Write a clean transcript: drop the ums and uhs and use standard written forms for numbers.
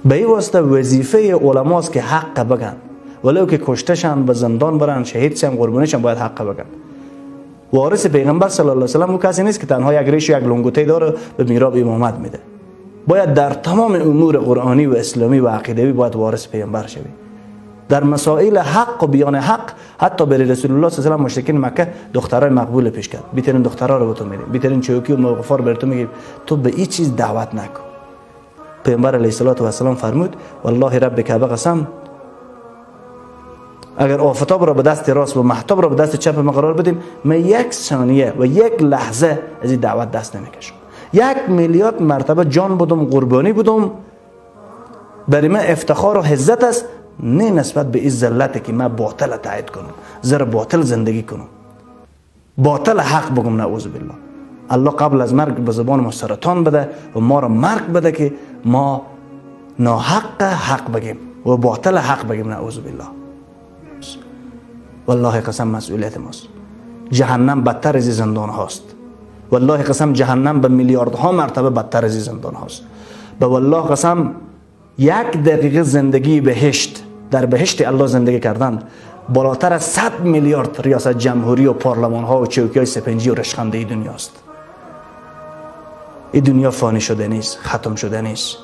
به این واسطه وظیفه علماست که حق بگن، ولو که کشتشن، به زندان برن، شهید شن، قربانیشن، باید حق بگن. وارث پیغمبر صلی الله علیه و سلم اون کسی نیست که تنها یک ریش و یک لنگوته داره به میراب امامت میده. باید در تمام امور قرآنی و اسلامی و عقیدوی باید وارث پیغمبر شوی. در مسائل حق و بیان حق، حتی بر رسول الله صلی الله علیه و مشرکین مکه دخترای مقبول پیش کرد. بیترین دخترا رو به تو میدیم، بیترین چوکی و موقفا رو بر تو میگیم، تو به این چیز دعوت نکن. پیغمبر علیه السلام فرمود والله رب کعبه قسم، اگر آفتاب را به دست راست و مهتاب را به دست چپ ما قرار بدیم، من یک ثانیه و یک لحظه از این دعوت دست نمیکشم. 1 میلیارد مرتبه جان بدم، قربانی بدم، برای من افتخار و عزت است، نه نسبت به این ذلت که من باطل تایید کنم، زیر باطل زندگی کنم، باطل حق بگم. نعوذ بالله. الله قبل از مرگ به زبان ما سرطان بده و ما را مرگ بده که ما ناحق حق بگیم و باطل حق بگیم. نعوذ بالله. والله قسم مسئولیت ماست. جهنم بدتر از زندان هاست. والله قسم جهنم به میلیاردها مرتبه بدتر از زندان هاست. به والله قسم 1 دقیقه زندگی بهشت، در بهشت الله زندگی کردن، بالاتر از 100 میلیارد ریاست جمهوری و پارلمان ها و چوکی های سپنجی و رشخنده دنیاست. این دنیا فانی شده نیست، ختم شده نیست.